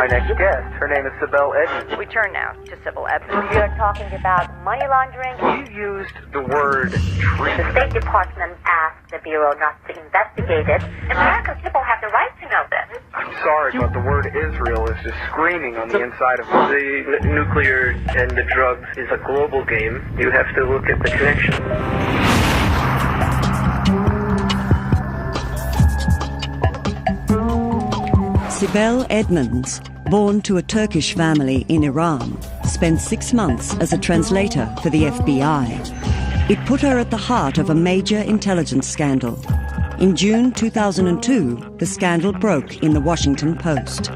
my next guest. Her name is Sibel Edmonds. We turn now to Sibel Edmonds. We are talking about money laundering. You used the word treat. The State Department asked the Bureau not to investigate it. American people have the right to know this. I'm sorry, but the word Israel is just screaming on the inside of me. The nuclear and the drugs is a global game. You have to look at the connection. Sibel Edmonds, born to a Turkish family in Iran, spent 6 months as a translator for the FBI. It put her at the heart of a major intelligence scandal. In June 2002, the scandal broke in the Washington Post.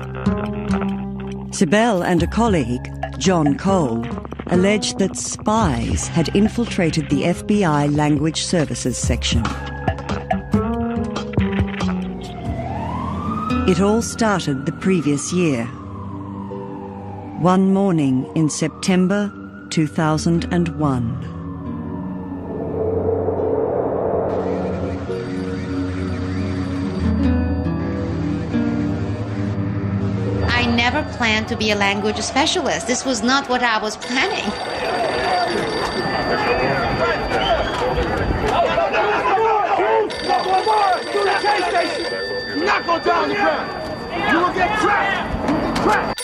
Sibel and a colleague, John Cole, alleged that spies had infiltrated the FBI Language Services section. It all started the previous year. One morning in September 2001. I never planned to be a language specialist. This was not what I was planning. Not go down on the ground. You will get trapped. You will get trapped.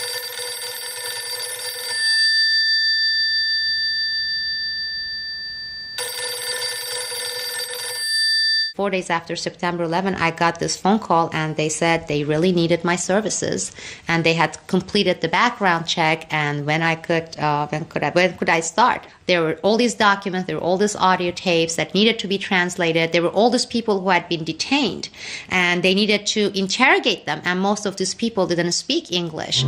Four days after September 11, I got this phone call, and they said they really needed my services, and they had completed the background check. And when could I start? There were all these documents, there were all these audio tapes that needed to be translated. There were all these people who had been detained, and they needed to interrogate them. And most of these people didn't speak English.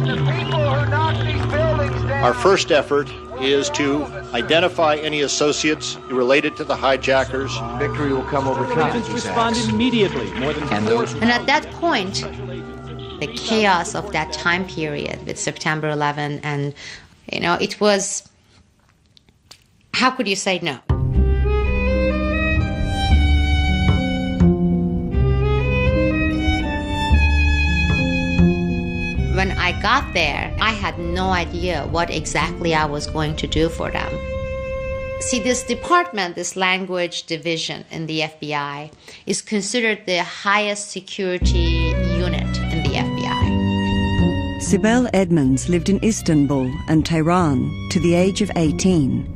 Our first effort is to identify any associates related to the hijackers. Victory will come over time. Responded immediately. And at that point, the chaos of that time period with September 11, and it was, how could you say no? When I got there, I had no idea what exactly I was going to do for them. See, this department, this language division in the FBI, is considered the highest security unit in the FBI. Sibel Edmonds lived in Istanbul and Tehran to the age of 18.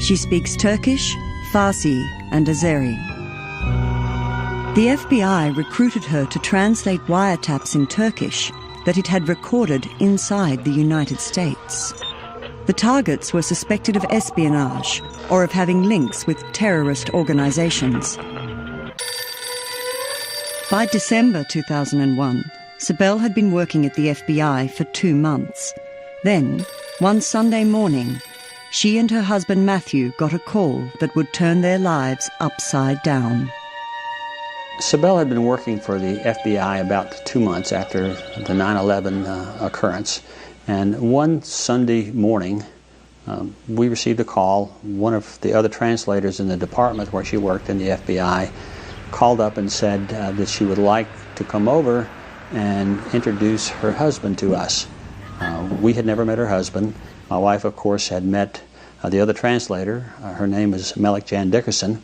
She speaks Turkish, Farsi, and Azeri. The FBI recruited her to translate wiretaps in Turkish that it had recorded inside the United States. The targets were suspected of espionage or of having links with terrorist organizations. By December 2001, Sibel had been working at the FBI for 2 months. Then, one Sunday morning, she and her husband Matthew got a call that would turn their lives upside down. Sibel had been working for the FBI about 2 months after the 9/11 occurrence, and one Sunday morning we received a call. One of the other translators in the department where she worked in the FBI called up and said that she would like to come over and introduce her husband to us. We had never met her husband. My wife, of course, had met the other translator. Her name is Melek Jan Dickerson.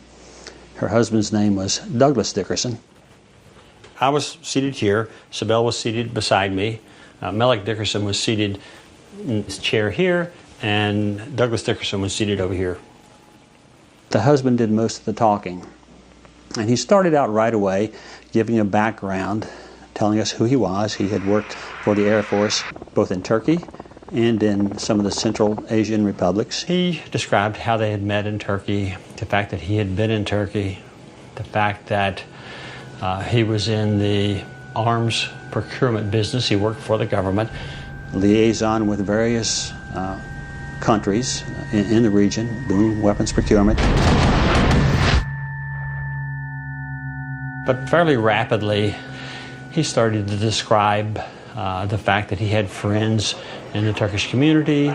Her husband's name was Douglas Dickerson. I was seated here. Sibel was seated beside me. Melek Dickerson was seated in his chair here, and Douglas Dickerson was seated over here. The husband did most of the talking. And he started out right away giving a background, telling us who he was. He had worked for the Air Force both in Turkey and in some of the Central Asian republics. He described how they had met in Turkey, the fact that he had been in Turkey, the fact that he was in the arms procurement business. He worked for the government. Liaison with various countries in the region, doing weapons procurement. But fairly rapidly, he started to describe the fact that he had friends in the Turkish community.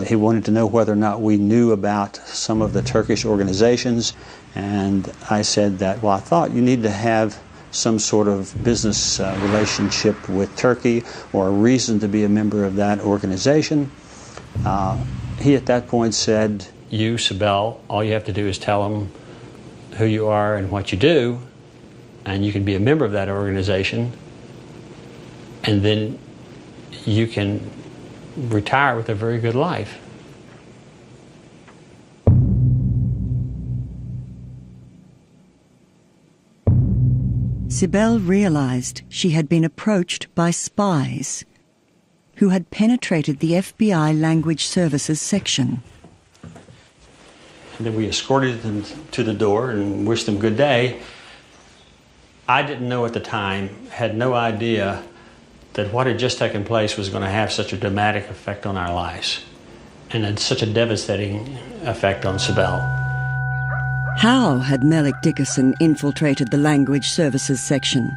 He wanted to know whether or not we knew about some of the Turkish organizations. And I said that, well, I thought you need to have some sort of business relationship with Turkey or a reason to be a member of that organization. He at that point said, "You, Sibel, all you have to do is tell them who you are and what you do, and you can be a member of that organization, and then you can retire with a very good life." Sibel realized she had been approached by spies who had penetrated the FBI Language Services section. And then we escorted them to the door and wished them good day. I didn't know at the time, had no idea that what had just taken place was going to have such a dramatic effect on our lives and had such a devastating effect on Sibel. How had Melek Dickerson infiltrated the Language Services section?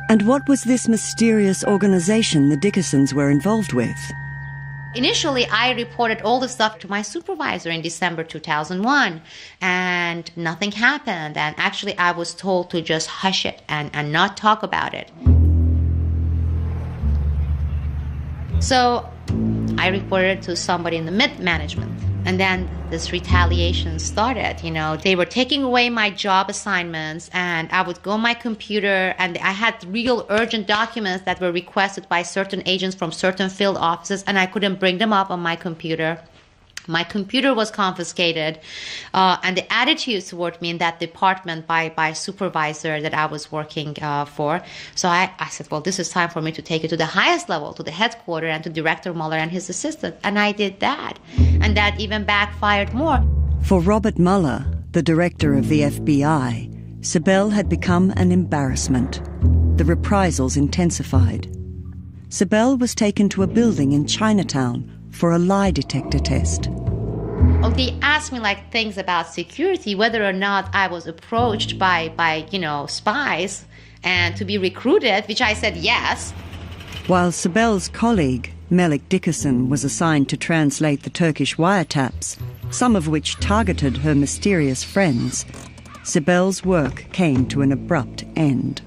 And what was this mysterious organization the Dickersons were involved with? Initially, I reported all the stuff to my supervisor in December 2001, and nothing happened. And actually, I was told to just hush it and not talk about it. So I reported to somebody in the mid-management. And then this retaliation started. You know, they were taking away my job assignments, and I would go on my computer, and I had real urgent documents that were requested by certain agents from certain field offices, and I couldn't bring them up on my computer. My computer was confiscated, and the attitudes toward me in that department by a supervisor that I was working for. So I said, well, this is time for me to take it to the highest level, to the headquarters, and to Director Mueller and his assistant. And I did that. And that even backfired more. For Robert Mueller, the director of the FBI, Sibel had become an embarrassment. The reprisals intensified. Sibel was taken to a building in Chinatown for a lie detector test. Oh, they asked me like things about security, whether or not I was approached by spies and to be recruited, which I said yes. While Sibel's colleague, Melek Dickerson, was assigned to translate the Turkish wiretaps, some of which targeted her mysterious friends, Sibel's work came to an abrupt end.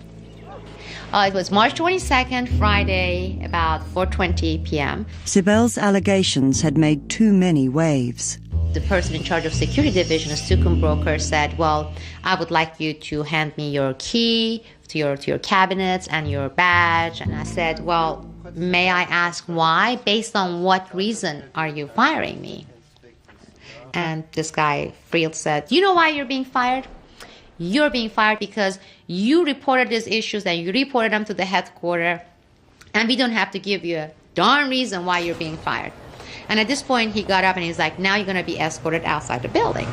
It was March 22nd, Friday, about 4:20 p.m. Sibel's allegations had made too many waves. The person in charge of security division, a Sukun broker, said, well, I would like you to hand me your key to your cabinets and your badge. And I said, well, may I ask why? Based on what reason are you firing me? And this guy, Friel, said, you know why you're being fired? You're being fired because you reported these issues and you reported them to the headquarters, and we don't have to give you a darn reason why you're being fired. And at this point, he got up and he's like, now you're going to be escorted outside the building.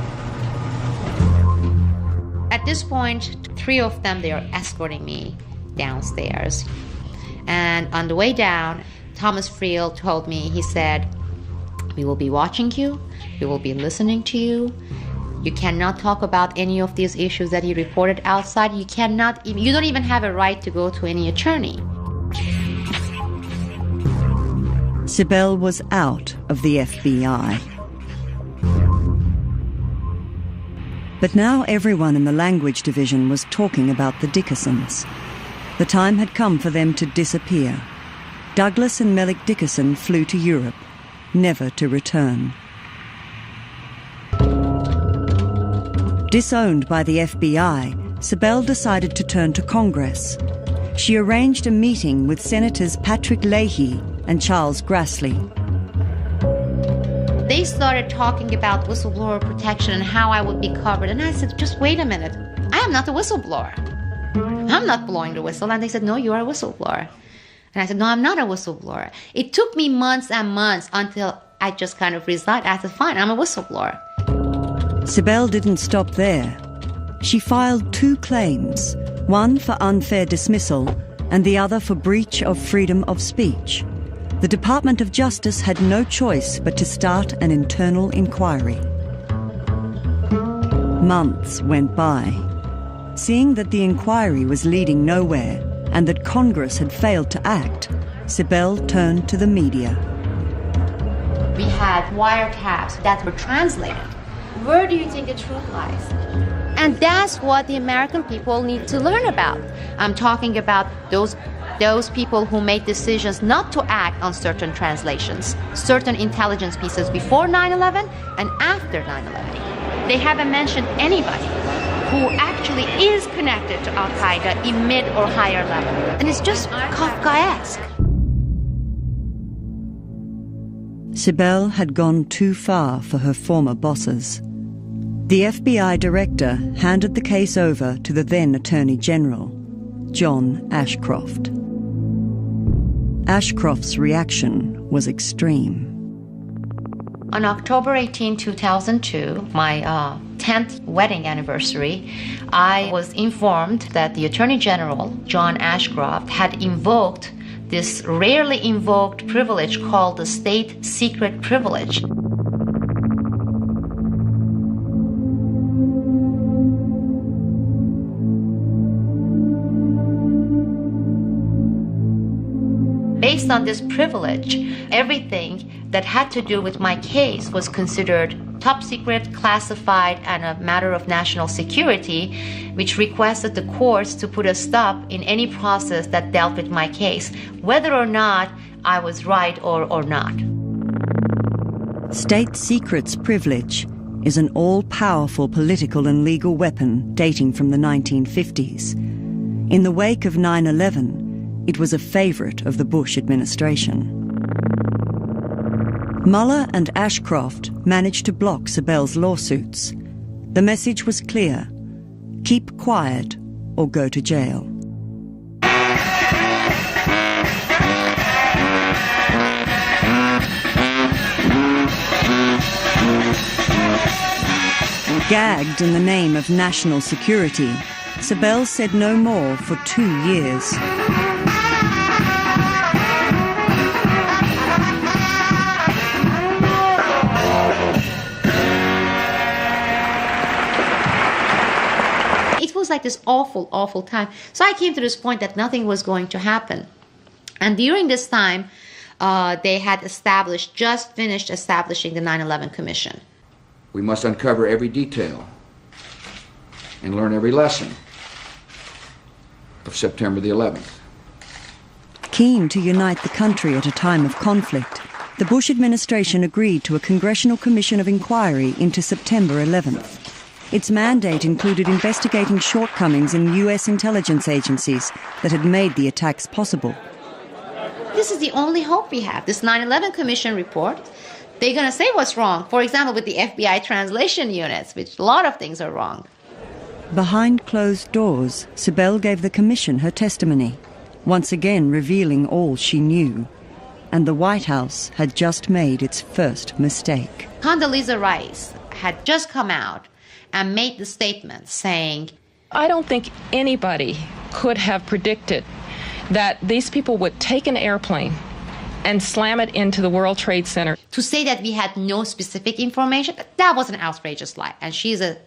At this point, 3 of them, they are escorting me downstairs. And on the way down, Thomas Friel told me, he said, we will be watching you, we will be listening to you. You cannot talk about any of these issues that you reported outside. You don't even have a right to go to any attorney. Sibel was out of the FBI. But now everyone in the language division was talking about the Dickersons. The time had come for them to disappear. Douglas and Melek Dickerson flew to Europe, never to return. Disowned by the FBI, Sibel decided to turn to Congress. She arranged a meeting with Senators Patrick Leahy and Charles Grassley. They started talking about whistleblower protection and how I would be covered. And I said, just wait a minute. I am not a whistleblower. I'm not blowing the whistle. And they said, no, you are a whistleblower. And I said, no, I'm not a whistleblower. It took me months and months until I just kind of resigned. I said, fine, I'm a whistleblower. Sibel didn't stop there. She filed 2 claims, one for unfair dismissal and the other for breach of freedom of speech. The Department of Justice had no choice but to start an internal inquiry. Months went by. Seeing that the inquiry was leading nowhere and that Congress had failed to act, Sibel turned to the media. We had wiretaps that were translated. Where do you think the truth lies? And that's what the American people need to learn about. I'm talking about those people who made decisions not to act on certain translations, certain intelligence pieces before 9/11 and after 9/11. They haven't mentioned anybody who actually is connected to Al-Qaeda in mid or higher level. And it's just Kafkaesque. Sibel had gone too far for her former bosses. The FBI director handed the case over to the then Attorney General, John Ashcroft. Ashcroft's reaction was extreme. On October 18, 2002, my 10th wedding anniversary, I was informed that the Attorney General, John Ashcroft, had invoked this rarely invoked privilege called the state secret privilege. Based on this privilege, everything that had to do with my case was considered top secret, classified, and a matter of national security, which requested the courts to put a stop in any process that dealt with my case, whether or not I was right or not. State secrets privilege is an all-powerful political and legal weapon dating from the 1950s. In the wake of 9/11, it was a favorite of the Bush administration. Mueller and Ashcroft managed to block Sibel's lawsuits. The message was clear: keep quiet or go to jail. Gagged in the name of national security, Sibel said no more for 2 years. It was like this awful, awful time. So I came to this point that nothing was going to happen. And during this time, they had just finished establishing the 9/11 Commission. We must uncover every detail and learn every lesson of September the 11th. Keen to unite the country at a time of conflict, the Bush administration agreed to a congressional commission of inquiry into September 11th. Its mandate included investigating shortcomings in U.S. intelligence agencies that had made the attacks possible. This is the only hope we have. This 9/11 Commission report, they're going to say what's wrong. For example, with the FBI translation units, which a lot of things are wrong. Behind closed doors, Sibel gave the commission her testimony, once again revealing all she knew. And the White House had just made its first mistake. Condoleezza Rice had just come out and made the statement saying, I don't think anybody could have predicted that these people would take an airplane and slam it into the World Trade Center. To say that we had no specific information, that was an outrageous lie. And she's a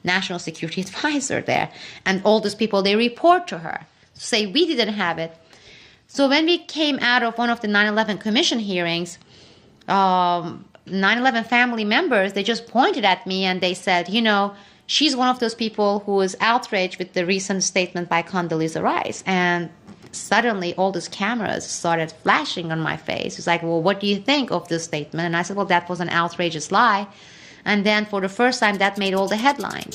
national security advisor there. And all those people, they report to her to say we didn't have it. So when we came out of one of the 9/11 Commission hearings, 9/11 family members, they just pointed at me and they said, you know, she's one of those people who was outraged with the recent statement by Condoleezza Rice. And suddenly all these cameras started flashing on my face. It's like, well, what do you think of this statement? And I said, well, that was an outrageous lie. And then for the first time, that made all the headlines.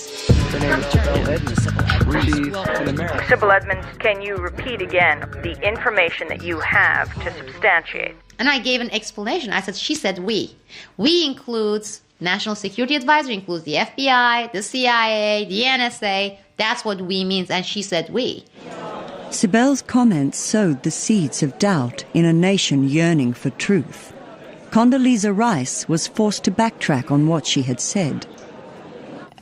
Sibel Edmonds, can you repeat again the information that you have to substantiate? And I gave an explanation. I said, she said we. We includes National Security Advisor, includes the FBI, the CIA, the NSA. That's what we means. And she said we. Sibel's comments sowed the seeds of doubt in a nation yearning for truth. Condoleezza Rice was forced to backtrack on what she had said.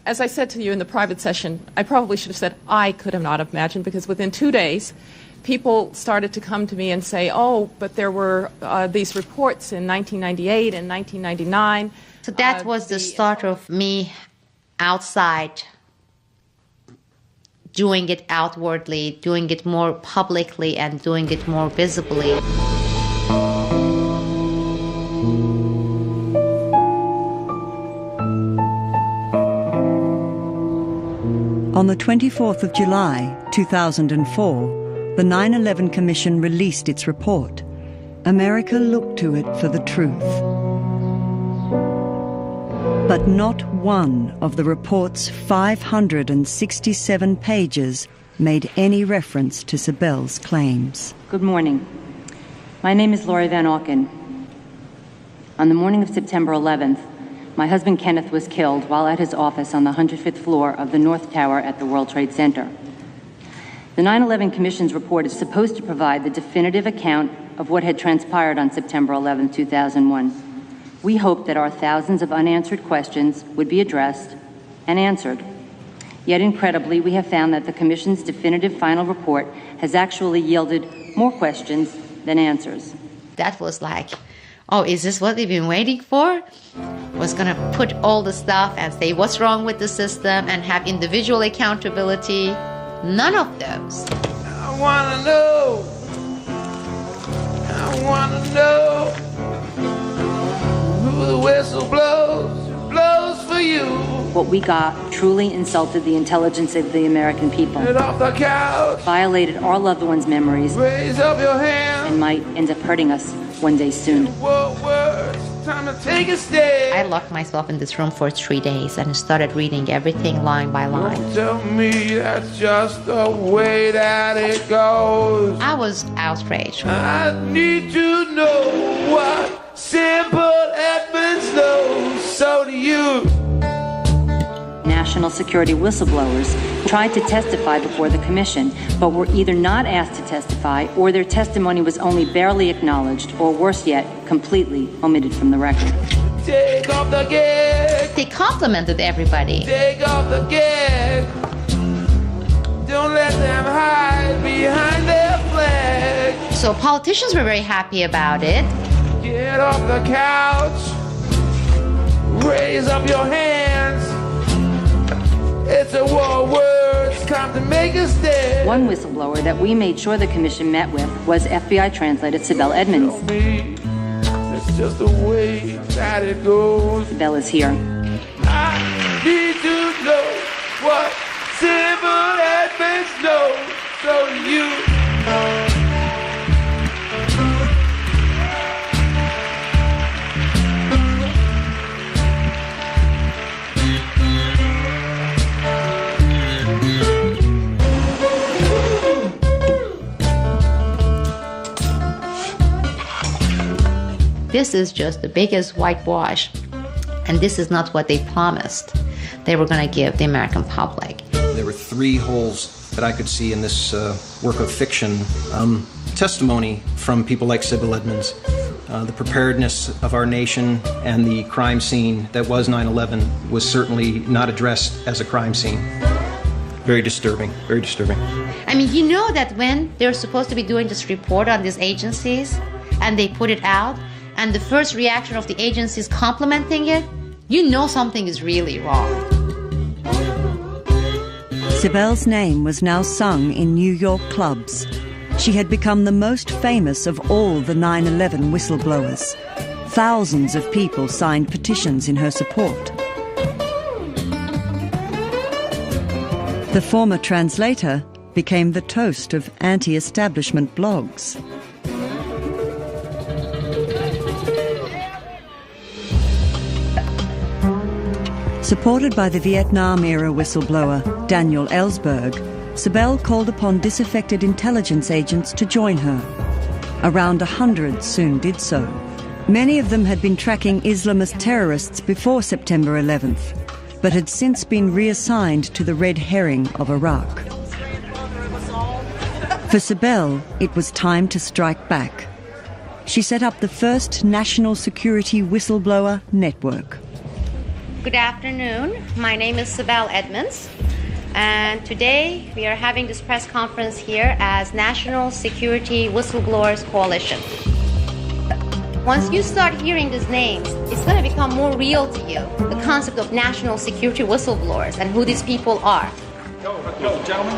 As I said to you in the private session, I probably should have said I could have not imagined, because within 2 days, people started to come to me and say, oh, but there were these reports in 1998 and 1999. So that was the start of me outside, doing it outwardly, doing it more publicly, and doing it more visibly. On the 24th of July, 2004, the 9/11 Commission released its report. America looked to it for the truth. But not one of the report's 567 pages made any reference to Sibel's claims. Good morning. My name is Laurie Van Auken. On the morning of September 11th, my husband Kenneth was killed while at his office on the 105th floor of the North Tower at the World Trade Center. The 9/11 Commission's report is supposed to provide the definitive account of what had transpired on September 11, 2001. We hoped that our thousands of unanswered questions would be addressed and answered. Yet incredibly, we have found that the Commission's definitive final report has actually yielded more questions than answers. That was like, oh, is this what they've been waiting for? Was going to put all the stuff and say what's wrong with the system and have individual accountability. None of those. I want to know. I want to know who the whistle blows for you. What we got truly insulted the intelligence of the American people. Get off the couch. Violated our loved ones' memories. Raise up your hand. And might end up hurting us one day soon. Time to take a stand. I locked myself in this room for 3 days and started reading everything line by line. Don't tell me that's just the way that it goes. I was outraged. I need to know what Sibel Edmonds knows. So do you. National security whistleblowers tried to testify before the Commission, but were either not asked to testify or their testimony was only barely acknowledged, or worse yet, completely omitted from the record. Take off the gag. They complimented everybody. Take off the gag. Don't let them hide behind their flag. So politicians were very happy about it. Get off the couch. Raise up your hands. It's a war word, it's time to make a stand. One whistleblower that we made sure the Commission met with was FBI translator Sibel Edmonds. It's just the way that it goes. Sibel is here. I need to know what Sibel Edmonds knows, so do you. This is just the biggest whitewash, and this is not what they promised they were going to give the American public. There were 3 holes that I could see in this work of fiction. Testimony from people like Sibel Edmonds, the preparedness of our nation, and the crime scene that was 9/11 was certainly not addressed as a crime scene. Very disturbing, very disturbing. I mean, you know that when they're supposed to be doing this report on these agencies, and they put it out, and the first reaction of the agency is complimenting it, you know something is really wrong. Sibel's name was now sung in New York clubs. She had become the most famous of all the 9/11 whistleblowers. Thousands of people signed petitions in her support. The former translator became the toast of anti-establishment blogs. Supported by the Vietnam-era whistleblower Daniel Ellsberg, Sibel called upon disaffected intelligence agents to join her. Around 100 soon did so. Many of them had been tracking Islamist terrorists before September 11th, but had since been reassigned to the red herring of Iraq. For Sibel, it was time to strike back. She set up the first national security whistleblower network. Good afternoon. My name is Sibel Edmonds, and today we are having this press conference here as National Security Whistleblowers Coalition. Once you start hearing these names, it's going to become more real to you, the concept of national security whistleblowers and who these people are. Go, gentlemen.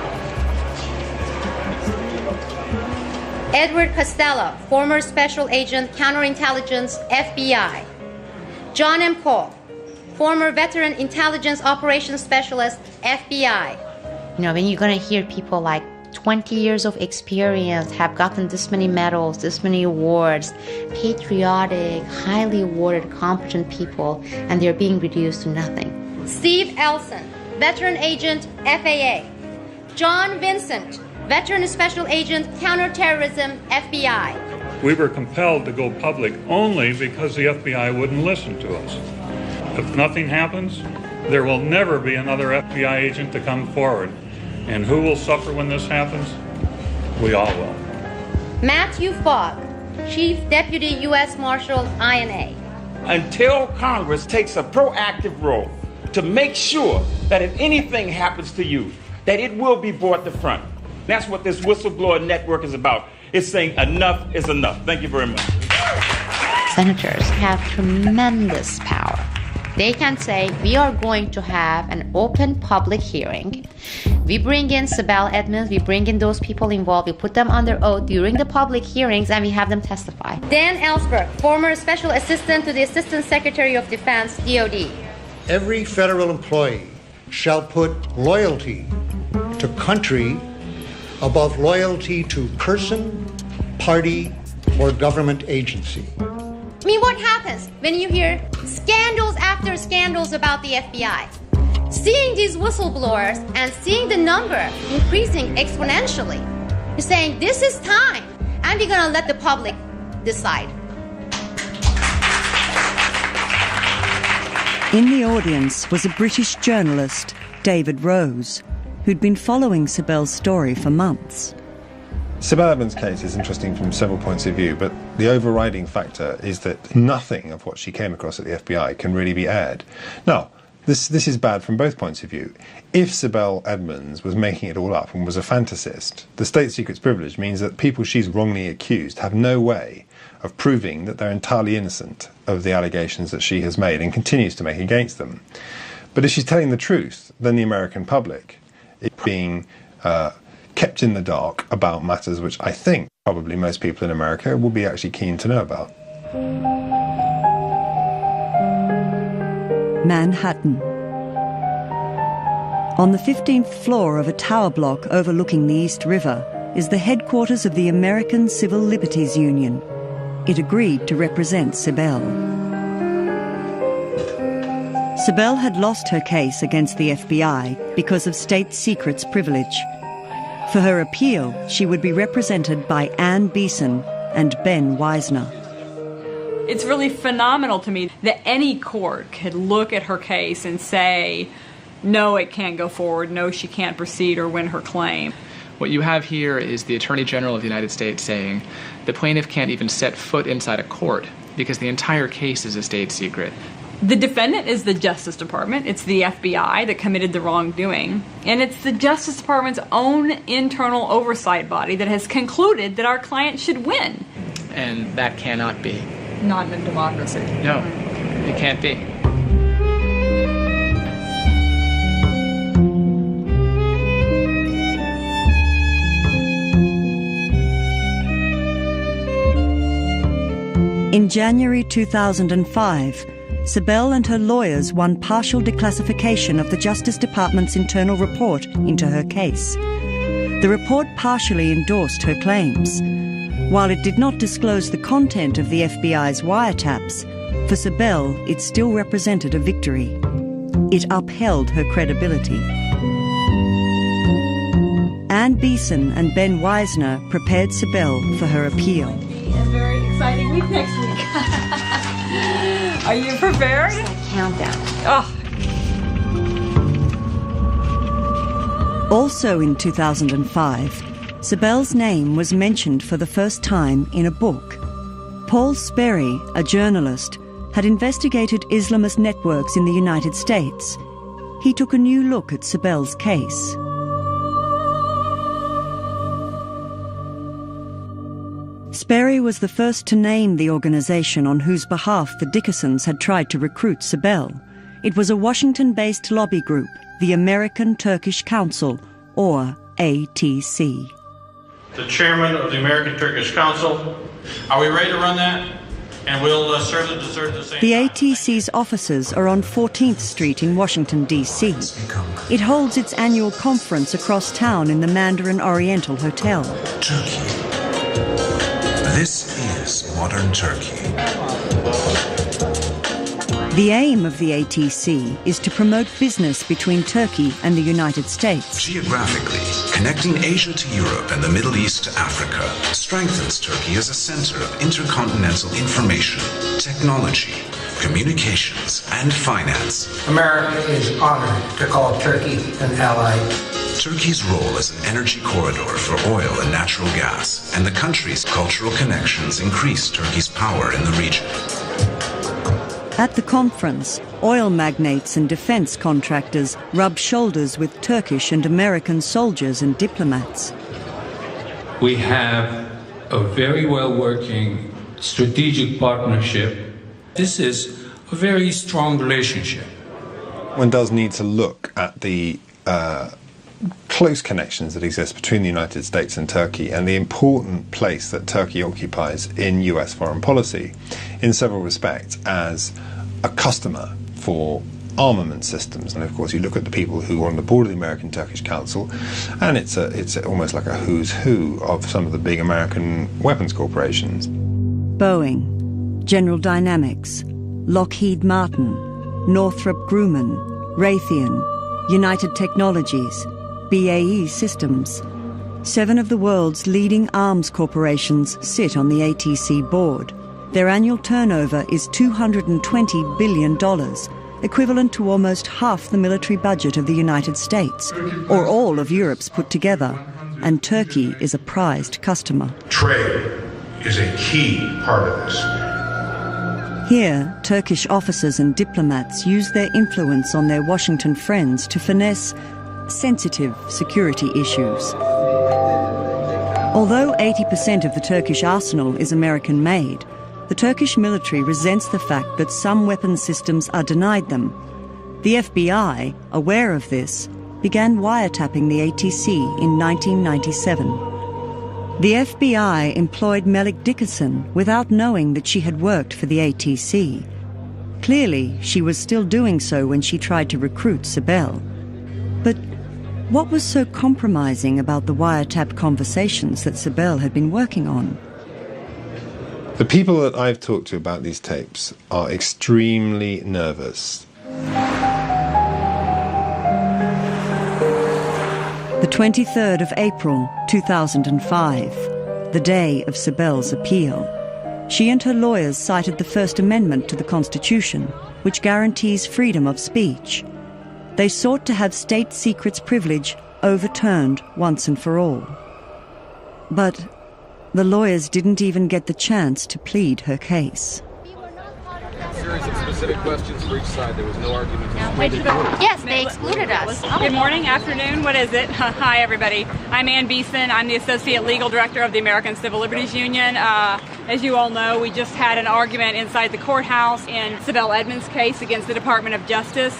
Edward Costello, former Special Agent, Counterintelligence, FBI. John M. Cole, former Veteran Intelligence Operations Specialist, FBI. When you're going to hear people like 20 years of experience, have gotten this many medals, this many awards, patriotic, highly awarded, competent people, and they're being reduced to nothing. Steve Elson, Veteran Agent, FAA. John Vincent, Veteran Special Agent, Counterterrorism, FBI. We were compelled to go public only because the FBI wouldn't listen to us. If nothing happens, there will never be another FBI agent to come forward. And who will suffer when this happens? We all will. Matthew Fogg, Chief Deputy U.S. Marshal, INA. Until Congress takes a proactive role to make sure that if anything happens to you, that it will be brought to front. That's what this whistleblower network is about. It's saying enough is enough. Thank you very much. Senators have tremendous power. They can say, we are going to have an open public hearing. We bring in Sibel Edmonds, we bring in those people involved, we put them under oath during the public hearings, and we have them testify. Dan Ellsberg, former Special Assistant to the Assistant Secretary of Defense, DOD. Every federal employee shall put loyalty to country above loyalty to person, party, or government agency. I mean, what happens when you hear scandals after scandals about the FBI? Seeing these whistleblowers and seeing the number increasing exponentially, you're saying this is time, and we're going to let the public decide. In the audience was a British journalist, David Rose, who'd been following Sibel's story for months. Sibel Edmonds' case is interesting from several points of view, but the overriding factor is that nothing of what she came across at the FBI can really be aired. Now, this is bad from both points of view. If Sibel Edmonds was making it all up and was a fantasist, the state secret's privilege means that people she's wrongly accused have no way of proving that they're entirely innocent of the allegations that she has made and continues to make against them. But if she's telling the truth, then the American public is being kept in the dark about matters which I think probably most people in America will be actually keen to know about. Manhattan. On the 15th floor of a tower block overlooking the East River is the headquarters of the American Civil Liberties Union. It agreed to represent Sibel. Sibel had lost her case against the FBI because of state secrets privilege. For her appeal, she would be represented by Ann Beeson and Ben Wisner. It's really phenomenal to me that any court could look at her case and say, no, it can't go forward, no, she can't proceed or win her claim. What you have here is the Attorney General of the United States saying the plaintiff can't even set foot inside a court because the entire case is a state secret. The defendant is the Justice Department. It's the FBI that committed the wrongdoing. And it's the Justice Department's own internal oversight body that has concluded that our client should win. And that cannot be. Not in a democracy. No, it can't be. In January 2005, Sibel and her lawyers won partial declassification of the Justice Department's internal report into her case. The report partially endorsed her claims. While it did not disclose the content of the FBI's wiretaps, for Sibel it still represented a victory. It upheld her credibility. Ann Beeson and Ben Wisner prepared Sibel for her appeal. A very exciting week next week. Are you prepared? Countdown. Oh. Also in 2005, Sibel's name was mentioned for the first time in a book. Paul Sperry, a journalist, had investigated Islamist networks in the United States. He took a new look at Sibel's case. Sperry was the first to name the organization on whose behalf the Dickersons had tried to recruit Sibel. It was a Washington-based lobby group, the American Turkish Council, or ATC. The chairman of the American Turkish Council. Are we ready to run that? And we'll serve the dessert at the same The time. ATC's offices are on 14th Street in Washington, D.C. It holds its annual conference across town in the Mandarin Oriental Hotel. Turkey. This is modern Turkey. The aim of the ATC is to promote business between Turkey and the United States. Geographically, connecting Asia to Europe and the Middle East to Africa strengthens Turkey as a center of intercontinental information, technology, communications, and finance. America is honored to call Turkey an ally. Turkey's role as an energy corridor for oil and natural gas, and the country's cultural connections increase Turkey's power in the region. At the conference, oil magnates and defense contractors rub shoulders with Turkish and American soldiers and diplomats. We have a very well-working strategic partnership. This is a very strong relationship. One does need to look at the close connections that exist between the United States and Turkey and the important place that Turkey occupies in US foreign policy in several respects as a customer for armament systems. And of course you look at the people who are on the board of the American-Turkish Council, and it's almost like a who's who of some of the big American weapons corporations. Boeing, General Dynamics, Lockheed Martin, Northrop Grumman, Raytheon, United Technologies, BAE Systems. 7 of the world's leading arms corporations sit on the ATC board. Their annual turnover is $220 billion, equivalent to almost half the military budget of the United States, or all of Europe's put together, and Turkey is a prized customer. Trade is a key part of this. Here, Turkish officers and diplomats use their influence on their Washington friends to finesse sensitive security issues. Although 80% of the Turkish arsenal is American-made, the Turkish military resents the fact that some weapon systems are denied them. The FBI, aware of this, began wiretapping the ATC in 1997. The FBI employed Melik Dickerson without knowing that she had worked for the ATC. Clearly, she was still doing so when she tried to recruit Sibel. But what was so compromising about the wiretap conversations that Sibel had been working on? The people that I've talked to about these tapes are extremely nervous. The 23rd of April, 2005, the day of Sibel's appeal. She and her lawyers cited the First Amendment to the Constitution, which guarantees freedom of speech. They sought to have state secrets privilege overturned once and for all. But the lawyers didn't even get the chance to plead her case. A series of specific questions for each side. There was no argument. Yes, they excluded us. Good morning, afternoon, what is it? Hi, everybody. I'm Ann Beeson. I'm the Associate Legal Director of the American Civil Liberties Union. As you all know, we just had an argument inside the courthouse in Sibel Edmonds' case against the Department of Justice.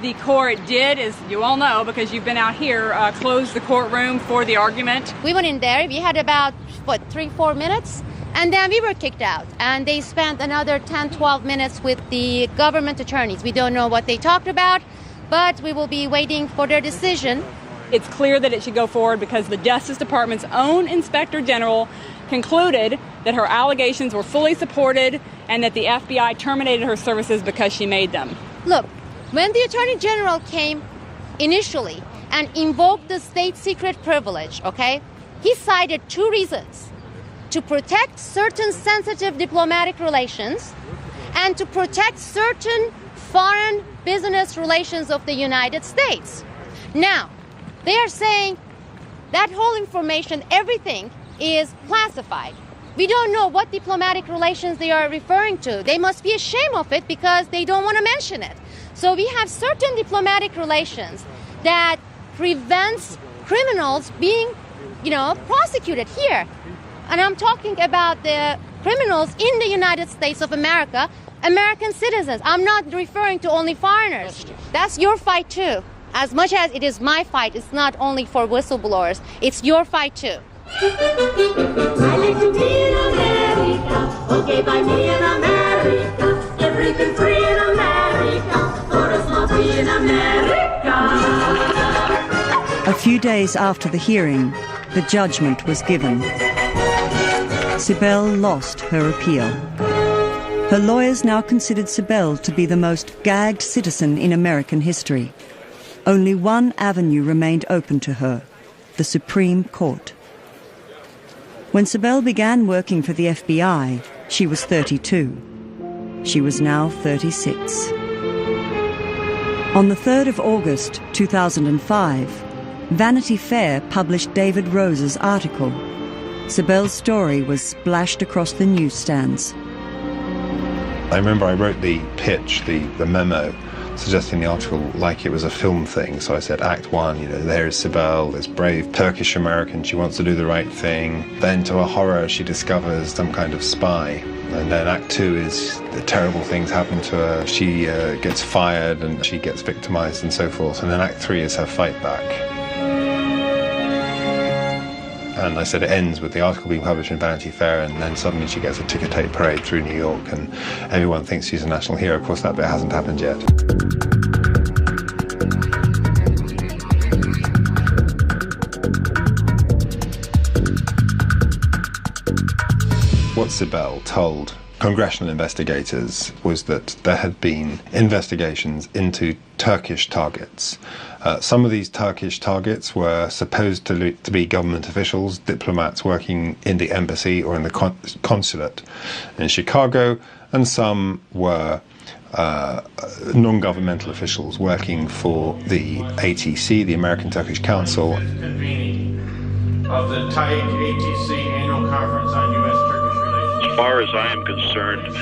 The court did, as you all know, because you've been out here, close the courtroom for the argument. We went in there. We had about, 3-4 minutes? And then we were kicked out. And they spent another 10-12 minutes with the government attorneys. We don't know what they talked about, but we will be waiting for their decision. It's clear that it should go forward because the Justice Department's own Inspector General concluded that her allegations were fully supported and that the FBI terminated her services because she made them. Look, when the Attorney General came initially and invoked the state secret privilege, okay, he cited 2 reasons: to protect certain sensitive diplomatic relations and to protect certain foreign business relations of the United States. Now, they are saying that whole information, everything, is classified. We don't know what diplomatic relations they are referring to. They must be ashamed of it because they don't want to mention it. So we have certain diplomatic relations that prevents criminals being, prosecuted here. And I'm talking about the criminals in the United States of America, American citizens. I'm not referring to only foreigners. That's your fight too. As much as it is my fight, it's not only for whistleblowers. It's your fight too. I like to be in America. Okay, by me in America, everything free in America, for us not free in America. A few days after the hearing, the judgment was given. Sibel lost her appeal. Her lawyers now considered Sibel to be the most gagged citizen in American history. Only one avenue remained open to her, the Supreme Court. When Sibel began working for the FBI, she was 32. She was now 36. On the 3rd of August 2005, Vanity Fair published David Rose's article. Sibel's story was splashed across the newsstands. I remember I wrote the pitch, the memo, suggesting the article like it was a film thing. So I said, Act 1, there is Sibel, this brave Turkish American, she wants to do the right thing. Then to her horror, she discovers some kind of spy. And then Act 2 is the terrible things happen to her. She gets fired and she gets victimized and so forth. And then Act 3 is her fight back. And I said it ends with the article being published in Vanity Fair, and then suddenly she gets a ticker tape parade through New York, and everyone thinks she's a national hero. Of course, that bit hasn't happened yet. What Sibel told congressional investigators was that there had been investigations into Turkish targets. Some of these Turkish targets were supposed to be government officials, diplomats working in the embassy or in the consulate in Chicago, and some were non-governmental officials working for the ATC, the American Turkish Council. Of the TAIC ATC Annual Conference on U.S.-Turkish Relations. As far as I am concerned,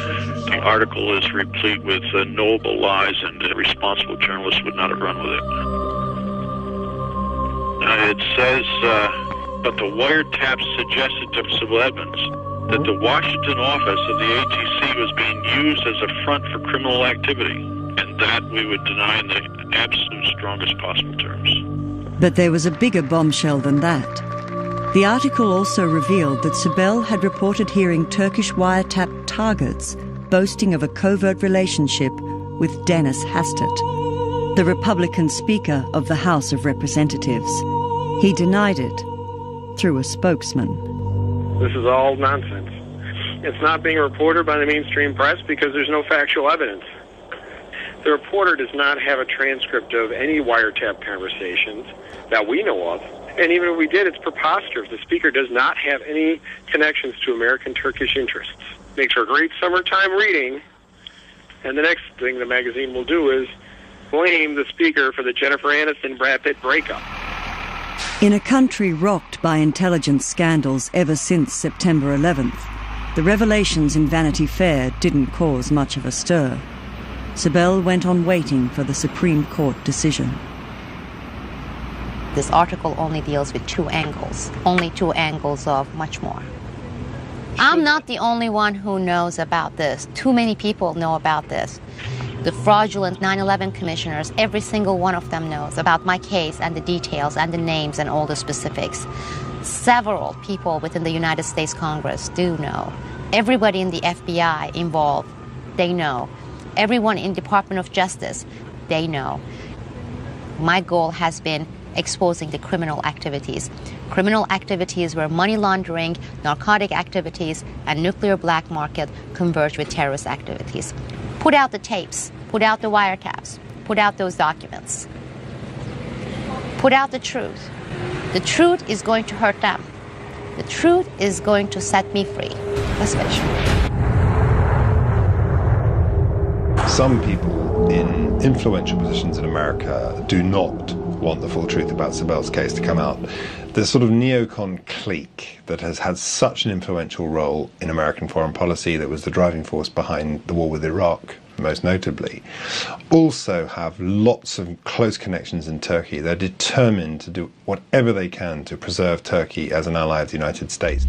the article is replete with knowable lies, and a responsible journalist would not have run with it. It says, but the wiretaps suggested to Sibel Edmonds that the Washington office of the ATC was being used as a front for criminal activity, and that we would deny in the absolute strongest possible terms. But there was a bigger bombshell than that. The article also revealed that Sibel had reported hearing Turkish wiretap targets boasting of a covert relationship with Dennis Hastert, the Republican Speaker of the House of Representatives. He denied it through a spokesman. This is all nonsense. It's not being reported by the mainstream press because there's no factual evidence. The reporter does not have a transcript of any wiretap conversations that we know of. And even if we did, it's preposterous. The speaker does not have any connections to American Turkish interests. Makes for great summertime reading. And the next thing the magazine will do is blame the speaker for the Jennifer Aniston-Brad Pitt breakup. In a country rocked by intelligence scandals ever since September 11th, the revelations in Vanity Fair didn't cause much of a stir. Sibel went on waiting for the Supreme Court decision. This article only deals with two angles of much more. I'm not the only one who knows about this. Too many people know about this. The fraudulent 9/11 commissioners, every single one of them knows about my case and the details and the names and all the specifics. Several people within the United States Congress do know. Everybody in the FBI involved, they know. Everyone in Department of Justice, they know. My goal has been exposing the criminal activities. Criminal activities where money laundering, narcotic activities, and nuclear black market converge with terrorist activities. Put out the tapes, put out the wiretaps, put out those documents. Put out the truth. The truth is going to hurt them. The truth is going to set me free. Let's finish. Some people in influential positions in America do not want the full truth about Sibel's case to come out. The sort of neocon clique that has had such an influential role in American foreign policy, that was the driving force behind the war with Iraq, most notably, also have lots of close connections in Turkey. They're determined to do whatever they can to preserve Turkey as an ally of the United States.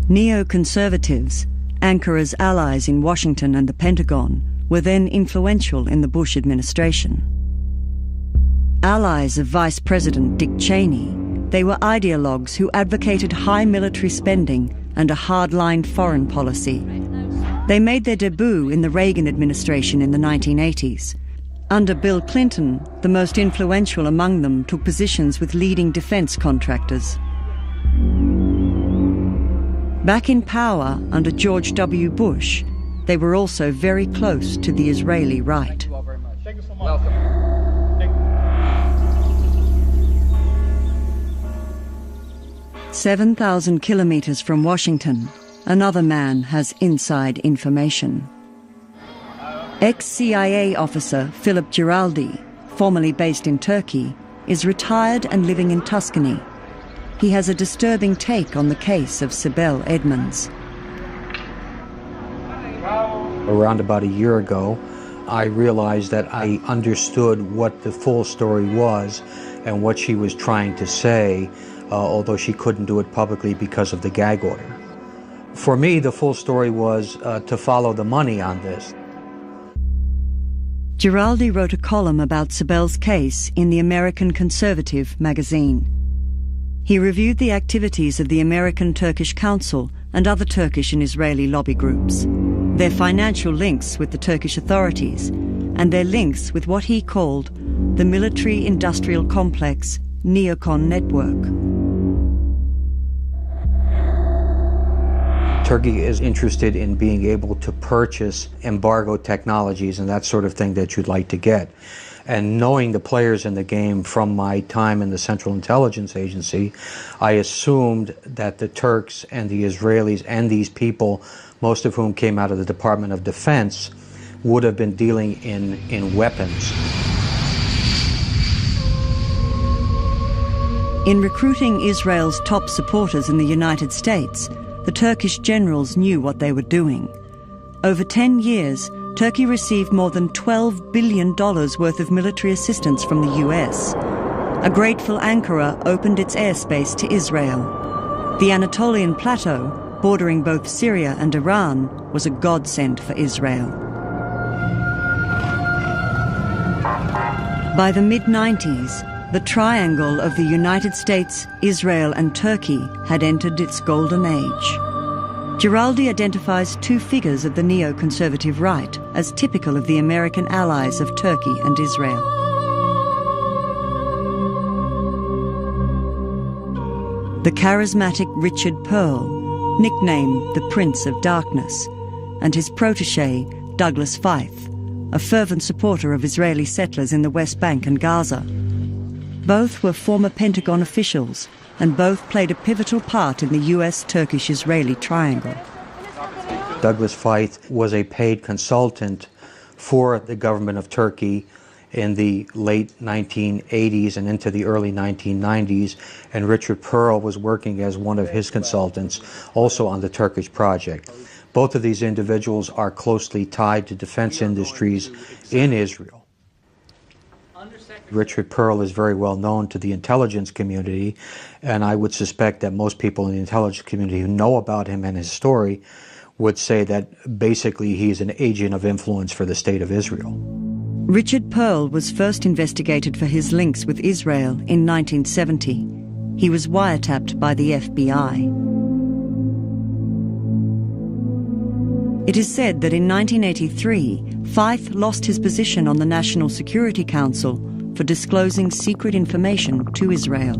Neoconservatives, Ankara's allies in Washington and the Pentagon, were then influential in the Bush administration. Allies of Vice President Dick Cheney, they were ideologues who advocated high military spending and a hardline foreign policy. They made their debut in the Reagan administration in the 1980s. Under Bill Clinton, the most influential among them took positions with leading defense contractors. Back in power under George W. Bush, they were also very close to the Israeli right. 7,000 kilometers from Washington, another man has inside information. Ex-CIA officer Philip Giraldi, formerly based in Turkey, is retired and living in Tuscany. He has a disturbing take on the case of Sibel Edmonds. Around about a year ago, I realized that I understood what the full story was and what she was trying to say, although she couldn't do it publicly because of the gag order. For me, the full story was to follow the money on this. Giraldi wrote a column about Sibel's case in the American Conservative magazine. He reviewed the activities of the American Turkish Council and other Turkish and Israeli lobby groups, their financial links with the Turkish authorities, and their links with what he called the military-industrial complex neocon network. Turkey is interested in being able to purchase embargo technologies and that sort of thing that you'd like to get. And knowing the players in the game from my time in the Central Intelligence Agency, I assumed that the Turks and the Israelis and these people, most of whom came out of the Department of Defense, would have been dealing in weapons. In recruiting Israel's top supporters in the United States, the Turkish generals knew what they were doing. Over 10 years, Turkey received more than $12 billion worth of military assistance from the US. A grateful Ankara opened its airspace to Israel. The Anatolian Plateau, bordering both Syria and Iran, was a godsend for Israel. By the mid-90s, the triangle of the United States, Israel and Turkey had entered its golden age. Giraldi identifies two figures of the neoconservative right as typical of the American allies of Turkey and Israel. The charismatic Richard Pearl, nicknamed the Prince of Darkness, and his protege, Douglas Feith, a fervent supporter of Israeli settlers in the West Bank and Gaza. Both were former Pentagon officials, and both played a pivotal part in the US-Turkish-Israeli triangle. Douglas Feith was a paid consultant for the government of Turkey in the late 1980s and into the early 1990s, and Richard Pearl was working as one of his consultants also on the Turkish project. Both of these individuals are closely tied to defense industries in Israel. Richard Pearl is very well known to the intelligence community, and I would suspect that most people in the intelligence community who know about him and his story would say that basically he's an agent of influence for the state of Israel. Richard Pearl was first investigated for his links with Israel in 1970. He was wiretapped by the FBI. It is said that in 1983, Feith lost his position on the National Security Council for disclosing secret information to Israel.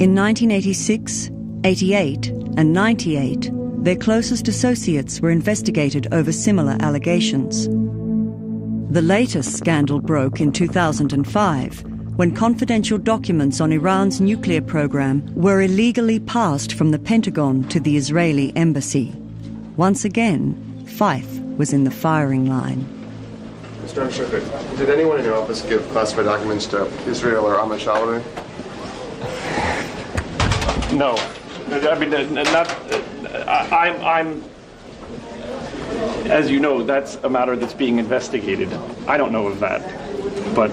In 1986, 88, and 98, their closest associates were investigated over similar allegations. The latest scandal broke in 2005, when confidential documents on Iran's nuclear program were illegally passed from the Pentagon to the Israeli embassy. Once again, Feith was in the firing line. Mr. Ashcroft, did anyone in your office give classified documents to Israel or Ahmed Shawari? No. I mean, I'm, as you know, that's a matter that's being investigated. I don't know of that, but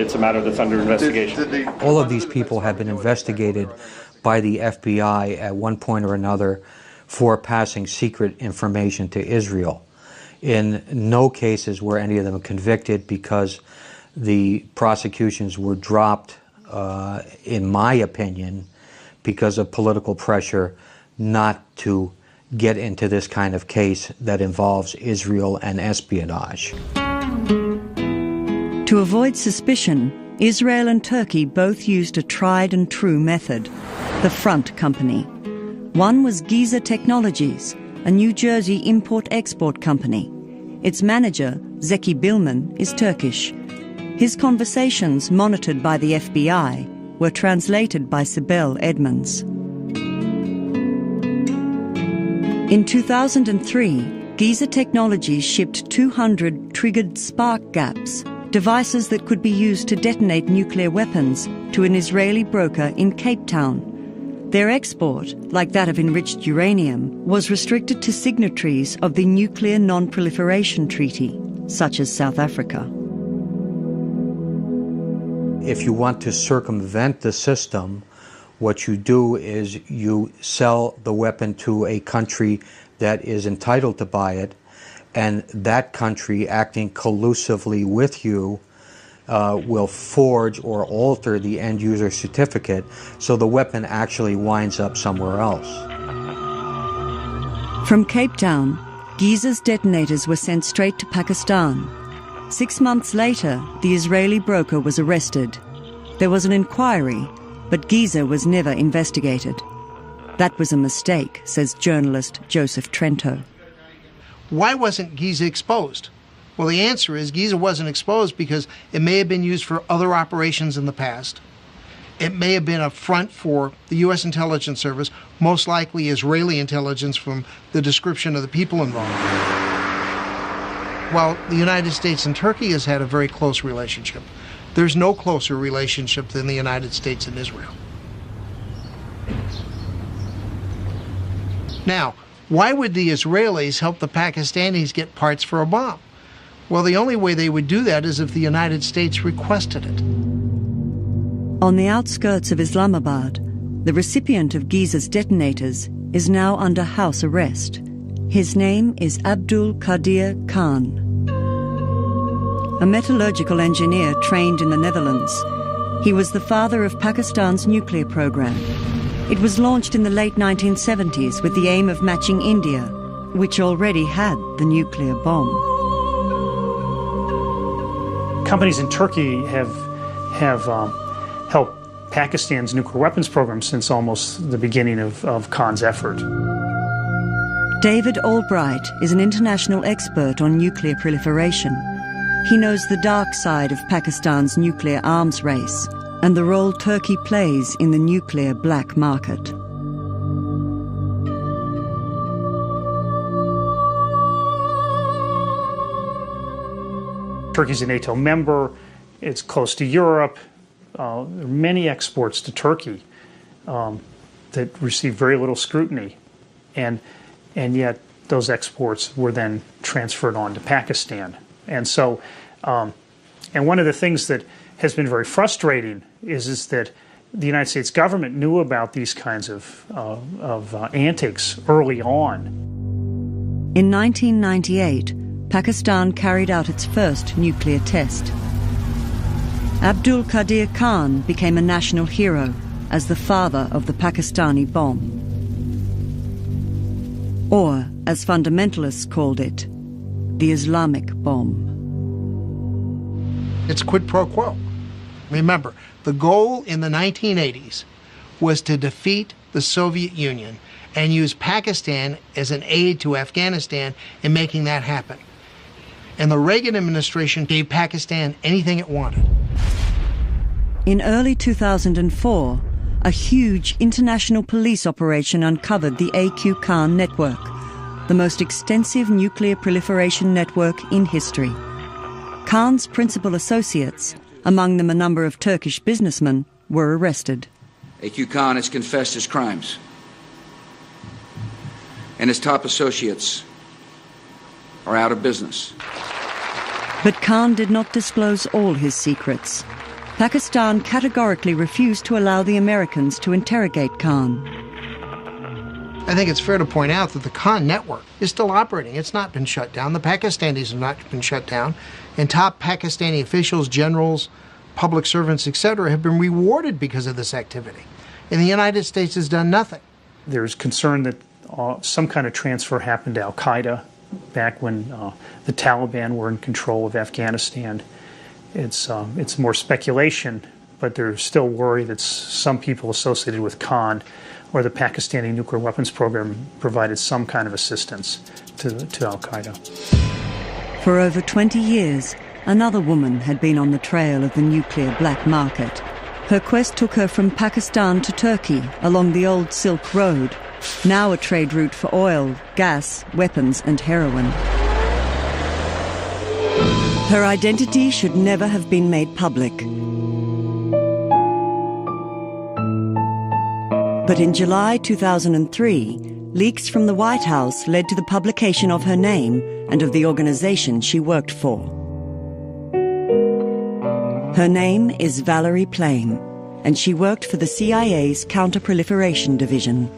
it's a matter that's under investigation. All of these people have been investigated by the FBI at one point or another for passing secret information to Israel. In no cases were any of them convicted because the prosecutions were dropped, in my opinion, because of political pressure not to get into this kind of case that involves Israel and espionage. To avoid suspicion, Israel and Turkey both used a tried and true method, the front company. One was Giza Technologies, a New Jersey import-export company. Its manager, Zeki Bilman, is Turkish. His conversations, monitored by the FBI, were translated by Sibel Edmonds. In 2003, Giza Technologies shipped 200 triggered spark gaps, devices that could be used to detonate nuclear weapons, to an Israeli broker in Cape Town. Their export, like that of enriched uranium, was restricted to signatories of the Nuclear Non-Proliferation Treaty, such as South Africa. If you want to circumvent the system, what you do is you sell the weapon to a country that is entitled to buy it, and that country, acting collusively with you, will forge or alter the end-user certificate so the weapon actually winds up somewhere else. From Cape Town, Giza's detonators were sent straight to Pakistan. 6 months later, the Israeli broker was arrested. There was an inquiry, but Giza was never investigated. That was a mistake, says journalist Joseph Trento. Why wasn't Giza exposed? Well, the answer is Giza wasn't exposed because it may have been used for other operations in the past. It may have been a front for the U.S. intelligence service, most likely Israeli intelligence from the description of the people involved. While the United States and Turkey has had a very close relationship, there's no closer relationship than the United States and Israel. Now, why would the Israelis help the Pakistanis get parts for a bomb? Well, the only way they would do that is if the United States requested it. On the outskirts of Islamabad, the recipient of Giza's detonators is now under house arrest. His name is Abdul Qadir Khan. A metallurgical engineer trained in the Netherlands, he was the father of Pakistan's nuclear program. It was launched in the late 1970s with the aim of matching India, which already had the nuclear bomb. Companies in Turkey have helped Pakistan's nuclear weapons program since almost the beginning of Khan's effort. David Albright is an international expert on nuclear proliferation. He knows the dark side of Pakistan's nuclear arms race and the role Turkey plays in the nuclear black market. Turkey's a NATO member, it's close to Europe. There are many exports to Turkey that receive very little scrutiny, and yet those exports were then transferred on to Pakistan. And so, and one of the things that has been very frustrating is that the United States government knew about these kinds of antics early on. In 1998, Pakistan carried out its first nuclear test. Abdul Qadir Khan became a national hero as the father of the Pakistani bomb. Or, as fundamentalists called it, the Islamic bomb. It's quid pro quo. Remember, the goal in the 1980s was to defeat the Soviet Union and use Pakistan as an aid to Afghanistan in making that happen. And the Reagan administration gave Pakistan anything it wanted. In early 2004, a huge international police operation uncovered the AQ Khan network, the most extensive nuclear proliferation network in history. Khan's principal associates, among them a number of Turkish businessmen, were arrested. AQ Khan has confessed his crimes, and his top associates are out of business. But Khan did not disclose all his secrets. Pakistan categorically refused to allow the Americans to interrogate Khan. I think it's fair to point out that the Khan network is still operating. It's not been shut down. The Pakistanis have not been shut down. And top Pakistani officials, generals, public servants, etc., have been rewarded because of this activity. And the United States has done nothing. There's concern that some kind of transfer happened to Al-Qaeda back when the Taliban were in control of Afghanistan. It's more speculation, but there's still worry that some people associated with Khan or the Pakistani nuclear weapons program provided some kind of assistance to Al-Qaeda. For over 20 years, another woman had been on the trail of the nuclear black market. Her quest took her from Pakistan to Turkey along the old Silk Road, now a trade route for oil, gas, weapons and heroin. Her identity should never have been made public. But in July 2003, leaks from the White House led to the publication of her name and of the organization she worked for. Her name is Valerie Plame, and she worked for the CIA's Counterproliferation Division.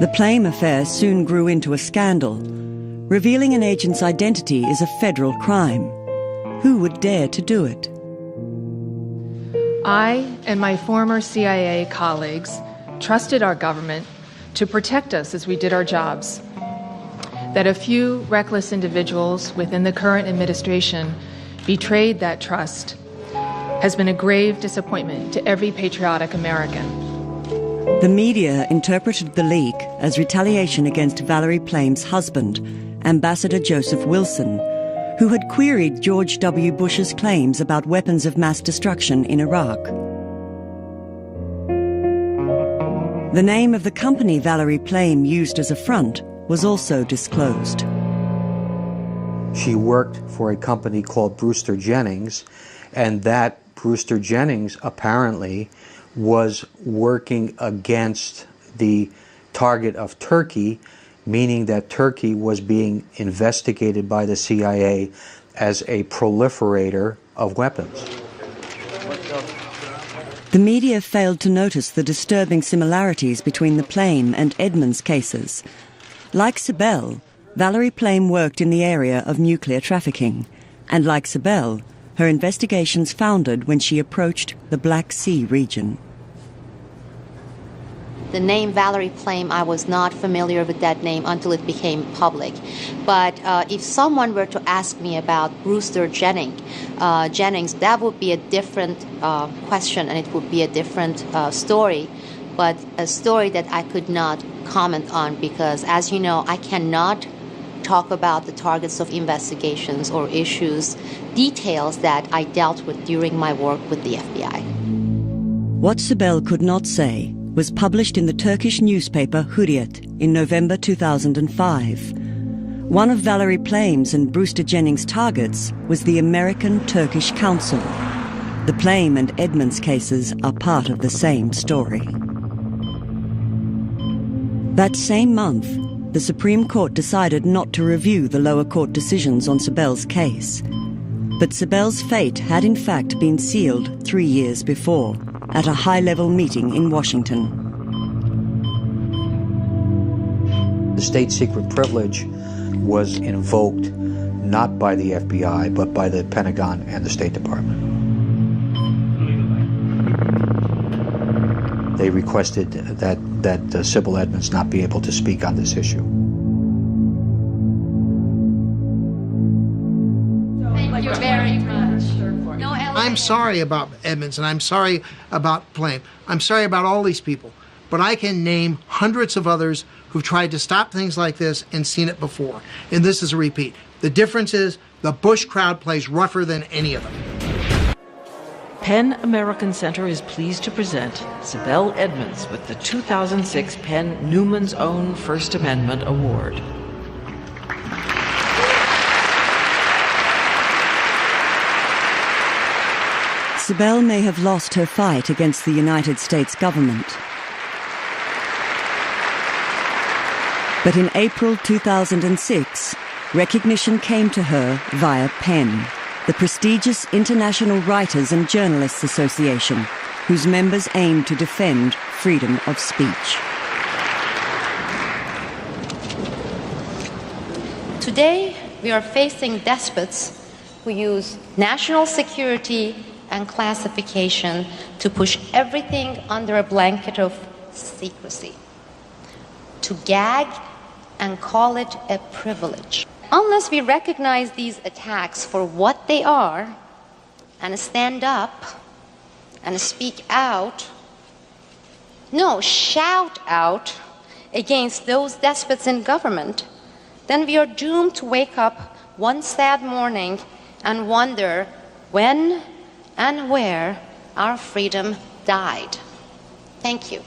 The Plame affair soon grew into a scandal. Revealing an agent's identity is a federal crime. Who would dare to do it? I and my former CIA colleagues trusted our government to protect us as we did our jobs. That a few reckless individuals within the current administration betrayed that trust has been a grave disappointment to every patriotic American. The media interpreted the leak as retaliation against Valerie Plame's husband, Ambassador Joseph Wilson, who had queried George W. Bush's claims about weapons of mass destruction in Iraq. The name of the company Valerie Plame used as a front was also disclosed. She worked for a company called Brewster Jennings, and that Brewster Jennings apparently was working against the target of Turkey, meaning that Turkey was being investigated by the CIA as a proliferator of weapons. The media failed to notice the disturbing similarities between the Plame and Edmonds cases. Like Sibel, Valerie Plame worked in the area of nuclear trafficking, and like Sibel, her investigations foundered when she approached the Black Sea region. The name Valerie Plame, I was not familiar with that name until it became public. But if someone were to ask me about Brewster Jennings, that would be a different question, and it would be a different story, but a story that I could not comment on because, as you know, I cannot talk about the targets of investigations or issues, details that I dealt with during my work with the FBI. What Sibel could not say was published in the Turkish newspaper Hürriyet in November 2005. One of Valerie Plame's and Brewster Jennings' targets was the American-Turkish Council. The Plame and Edmonds cases are part of the same story. That same month, the Supreme Court decided not to review the lower court decisions on Sibel's case. But Sibel's fate had in fact been sealed 3 years before, at a high-level meeting in Washington. The state secret privilege was invoked not by the FBI, but by the Pentagon and the State Department. They requested that Sibel Edmonds not be able to speak on this issue. Thank you very much. I'm sorry about Edmonds, and I'm sorry about Plame. I'm sorry about all these people. But I can name hundreds of others who've tried to stop things like this and seen it before. And this is a repeat. The difference is the Bush crowd plays rougher than any of them. Penn American Center is pleased to present Sibel Edmonds with the 2006 Penn Newman's Own First Amendment Award. Sibel may have lost her fight against the United States government. But in April 2006, recognition came to her via Penn, the prestigious International Writers and Journalists Association, whose members aim to defend freedom of speech. Today, we are facing despots who use national security and classification to push everything under a blanket of secrecy, to gag and call it a privilege. Unless we recognize these attacks for what they are and stand up and speak out, no, shout out against those despots in government, then we are doomed to wake up one sad morning and wonder when and where our freedom died. Thank you.